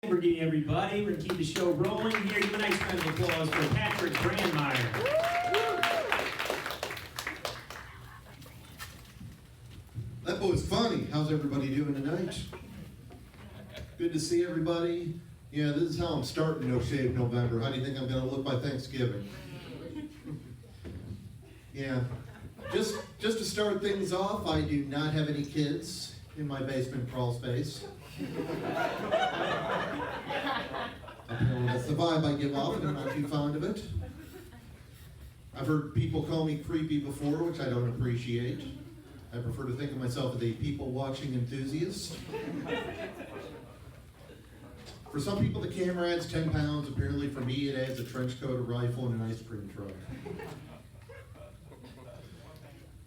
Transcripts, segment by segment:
Lamborghini, everybody. We're going to keep the show rolling here. Give a nice round of applause for Patrick Brandmeier. That boy's funny. How's everybody doing tonight? Good to see everybody. Yeah, this is how I'm starting No Shave November. How do you think I'm going to look by Thanksgiving? Yeah. Just to start things off, I do not have any kids in my basement crawl space. Apparently that's the vibe I give off, and I'm not too fond of it. I've heard people call me creepy before, which I don't appreciate. I prefer to think of myself as a people-watching enthusiast. For some people, the camera adds 10 pounds. Apparently, for me, it adds a trench coat, a rifle, and an ice cream truck.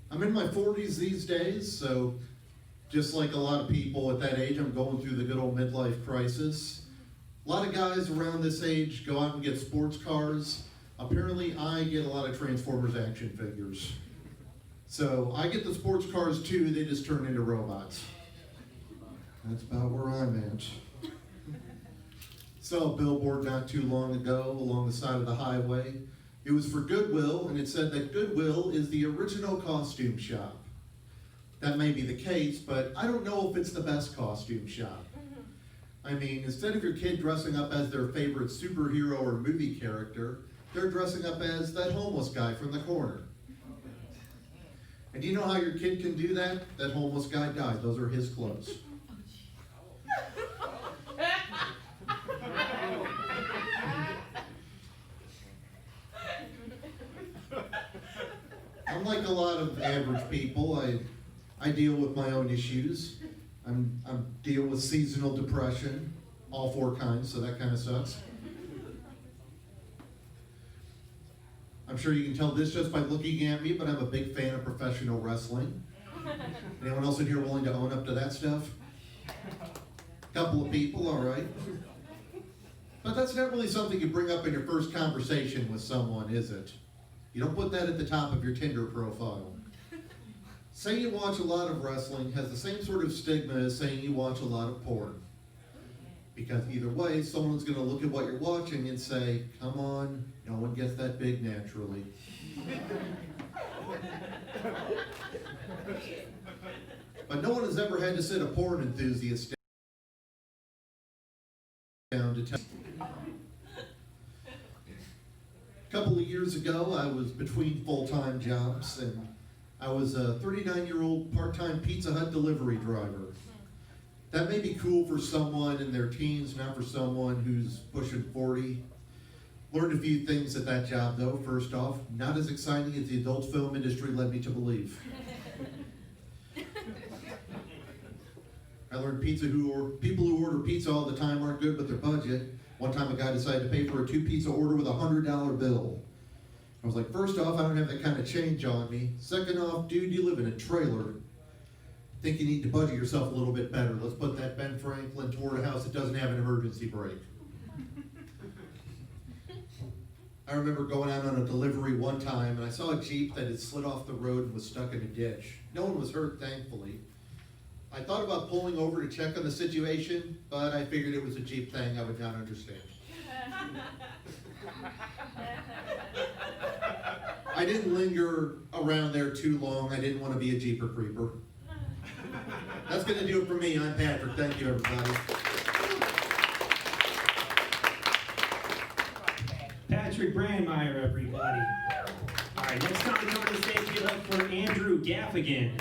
I'm in my 40s these days, so just like a lot of people at that age, I'm going through the good old midlife crisis. A lot of guys around this age go out and get sports cars. Apparently, I get a lot of Transformers action figures. So I get the sports cars too, they just turn into robots. That's about where I'm at. Saw a billboard not too long ago along the side of the highway. It was for Goodwill, and it said that Goodwill is the original costume shop. That may be the case, but I don't know if it's the best costume shop. I mean, instead of your kid dressing up as their favorite superhero or movie character, they're dressing up as that homeless guy from the corner. And do you know how your kid can do that? That homeless guy died. Those are his clothes. Unlike a lot of average people, I deal with my own issues. I'm dealing with seasonal depression, all four kinds, so that kind of sucks. I'm sure you can tell this just by looking at me, but I'm a big fan of professional wrestling. Anyone else in here willing to own up to that stuff? Couple of people, all right. But that's not really something you bring up in your first conversation with someone, is it? You don't put that at the top of your Tinder profile. Saying you watch a lot of wrestling has the same sort of stigma as saying you watch a lot of porn. Because either way, someone's going to look at what you're watching and say, come on, no one gets that big naturally. But no one has ever had to sit a porn enthusiast down to tell. A couple of years ago, I was between full-time jobs, and I was a 39-year-old part-time Pizza Hut delivery driver. That may be cool for someone in their teens, not for someone who's pushing 40. Learned a few things at that job, though. First off, not as exciting as the adult film industry led me to believe. I learned people who order pizza all the time aren't good with their budget. One time a guy decided to pay for a 2-pizza order with a $100 bill. I was like, first off, I don't have that kind of change on me. Second off, dude, you live in a trailer. Think you need to budget yourself a little bit better. Let's put that Ben Franklin toward a house that doesn't have an emergency brake. I remember going out on a delivery one time, and I saw a Jeep that had slid off the road and was stuck in a ditch. No one was hurt, thankfully. I thought about pulling over to check on the situation, but I figured it was a Jeep thing I would not understand. I didn't linger around there too long. I didn't want to be a Jeeper creeper. That's going to do it for me. I'm Patrick. Thank you, everybody. Patrick Brandmeier, everybody. All right, next time we come to the stage, we look for Andrew Gaffigan.